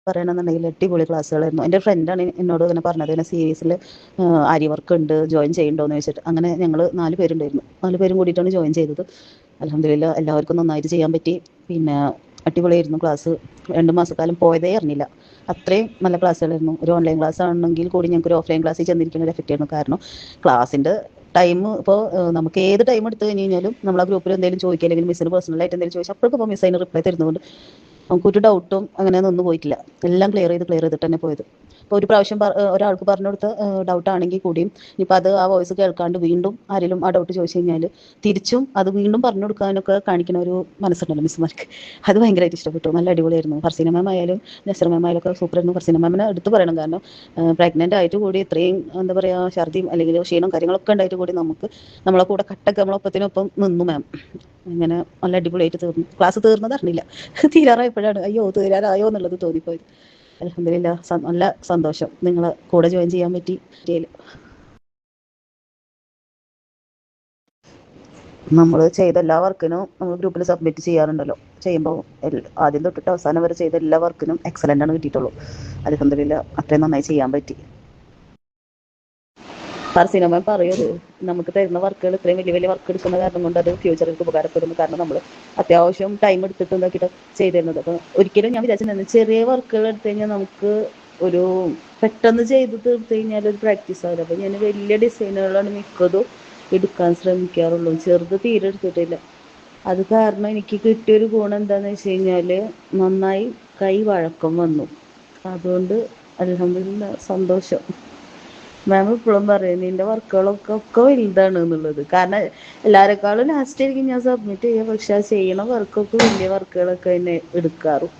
പറയണമെന്നുണ്ടെങ്കിൽ അടിപൊളി ക്ലാസ്സുകളായിരുന്നു. എൻ്റെ ഫ്രണ്ടാണ് എന്നോട് ഇങ്ങനെ പറഞ്ഞത്, ഇങ്ങനെ സീരീസിൽ ആരി വർക്ക് ഉണ്ട്, ജോയിൻ ചെയ്യണ്ടോ എന്ന് ചോദിച്ചിട്ട്. അങ്ങനെ ഞങ്ങൾ 4 പേരുണ്ടായിരുന്നു. 4 പേരും കൂടിയിട്ടാണ് ജോയിൻ ചെയ്തത്. അൽഹംദുലില്ലാ എല്ലാവർക്കും നന്നായിട്ട് ചെയ്യാൻ പറ്റി. പിന്നെ അടിപൊളിയായിരുന്നു ക്ലാസ്. 2 മാസക്കാലം പോയതേ അറിഞ്ഞില്ല. അത്രയും നല്ല ക്ലാസ്സുകളായിരുന്നു. ഒരു ഓൺലൈൻ ക്ലാസ് ആണെങ്കിൽ കൂടി ഞങ്ങൾക്ക് ഒരു ഓഫ്ലൈൻ ക്ലാസ്സിൽ ചെന്നിരിക്കുന്ന ഒരു എഫക്റ്റ് ആയിരുന്നു. കാരണം ക്ലാസ്സിൻ്റെ ടൈം ഇപ്പോൾ നമുക്ക് ഏത് ടൈം എടുത്തു കഴിഞ്ഞ് കഴിഞ്ഞാലും നമ്മൾ ആ ഗ്രൂപ്പിൽ എന്തെങ്കിലും ചോദിക്കുക, അല്ലെങ്കിൽ മിസ്സിന് പേഴ്സണലായിട്ട് എന്തെങ്കിലും ചോദിച്ചാൽ അപ്പോഴേക്കും ഇപ്പോൾ മിസ് അതിന് റിപ്ലൈ തരുന്നതുകൊണ്ട് നമുക്കൊരു ഡൗട്ടും അങ്ങനെ നിന്ന് പോയിട്ടില്ല. എല്ലാം ക്ലിയർ ചെയ്തിട്ട് തന്നെ പോയത്. ഇപ്പോൾ ഒരു പ്രാവശ്യം ഒരാൾക്ക് പറഞ്ഞു കൊടുത്ത ഡൗട്ടാണെങ്കിൽ കൂടിയും ഇനിയിപ്പോൾ അത് ആ വോയിസ് കേൾക്കാണ്ട് വീണ്ടും ആരെങ്കിലും ആ ഡൗട്ട് ചോദിച്ചു കഴിഞ്ഞാൽ തിരിച്ചും അത് വീണ്ടും പറഞ്ഞു കൊടുക്കാനൊക്കെ കാണിക്കുന്ന ഒരു മനസ്സുണ്ടല്ലോ മിസ്സുമാർക്ക്, അത് ഭയങ്കരമായിട്ട് ഇഷ്ടപ്പെട്ടു. നല്ല അടിപൊളിയായിരുന്നു. ഫർസീന മാം ആയാലും നസർ മാം ആയാലും ഒക്കെ സൂപ്പറായിരുന്നു. ഫർസീന മാമിനെ എടുത്ത് പറയണം. കാരണം പ്രഗ്നൻ്റ് ആയിട്ട് കൂടി ഇത്രയും എന്താ പറയുക ഛർദിയും അല്ലെങ്കിൽ ക്ഷീണം കാര്യങ്ങളൊക്കെ ഉണ്ടായിട്ട് കൂടി നമ്മളെ കൂടെ കട്ടൊക്കെ നമ്മളൊപ്പത്തിനൊപ്പം നിന്നു മാം. ഇങ്ങനെ നല്ല അടിപൊളിയായിട്ട് തീർന്നു. ക്ലാസ് തീർന്നത് അറിഞ്ഞില്ല. തീരാറായപ്പോഴാണ് അയ്യോ തീരാറായോ എന്നുള്ളത് തോന്നിപ്പോയത്. അൽഹംദുലില്ലാ നല്ല സന്തോഷം നിങ്ങളെ കൂടെ ജോയിൻ ചെയ്യാൻ പറ്റി. നമ്മൾ ചെയ്ത എല്ലാ വർക്കിനും നമ്മൾ ഗ്രൂപ്പിൽ സബ്മിറ്റ് ചെയ്യാറുണ്ടല്ലോ. ചെയ്യുമ്പോൾ ആദ്യം തൊട്ടിട്ട് അവസാനം വരെ ചെയ്ത എല്ലാ വർക്കിനും എക്സലൻ്റ് ആണ് കിട്ടിയിട്ടുള്ളൂ. അൽഹംദുലില്ലാ അത്രയും നന്നായി ചെയ്യാൻ പറ്റി. ഫർസീന മാം പറയുന്നത് നമുക്ക് തരുന്ന വർക്കുകൾ ഇത്രയും വലിയ വലിയ വർക്ക് എടുക്കുന്ന കാരണം കൊണ്ട് അത് ഫ്യൂച്ചറിലേക്ക് ഉപകാരപ്പെടുന്നു. കാരണം നമ്മൾ അത്യാവശ്യം ടൈം എടുത്തിട്ട് എന്താക്കിയിട്ട് ചെയ്തിരുന്നത്. അപ്പോൾ ഒരിക്കലും ഞാൻ വിചാരിച്ചിരുന്നത് ചെറിയ വർക്കുകൾ എടുത്തു കഴിഞ്ഞാൽ നമുക്ക് ഒരു പെട്ടെന്ന് ചെയ്ത് തീർത്ത് കഴിഞ്ഞാൽ ഒരു പ്രാക്ടീസ് ആവില്ല. അപ്പോൾ ഞാൻ വലിയ ഡിസൈനുകളാണ് മിക്കതും എടുക്കാൻ ശ്രമിക്കാറുള്ളൂ. ചെറുത് തീരെ എടുത്തിട്ടില്ല. അത് കാരണം എനിക്ക് കിട്ടിയൊരു ഗുണം എന്താണെന്ന് വെച്ച് കഴിഞ്ഞാൽ നന്നായി കൈ വഴക്കം വന്നു. അതുകൊണ്ട് അൽഹംദുലില്ലാ സന്തോഷം. മാം ഇപ്പോഴും പറയും നിന്റെ വർക്കുകളൊക്കെ വലുതാണ് എന്നുള്ളത്. കാരണം എല്ലാവരെക്കാളും ലാസ്റ്റ് ആയിരിക്കും ഞാൻ സബ്മിറ്റ് ചെയ്യുക. പക്ഷെ ആ ചെയ്യണ വർക്കൊക്കെ വലിയ വർക്കുകളൊക്കെ തന്നെ എടുക്കാറും.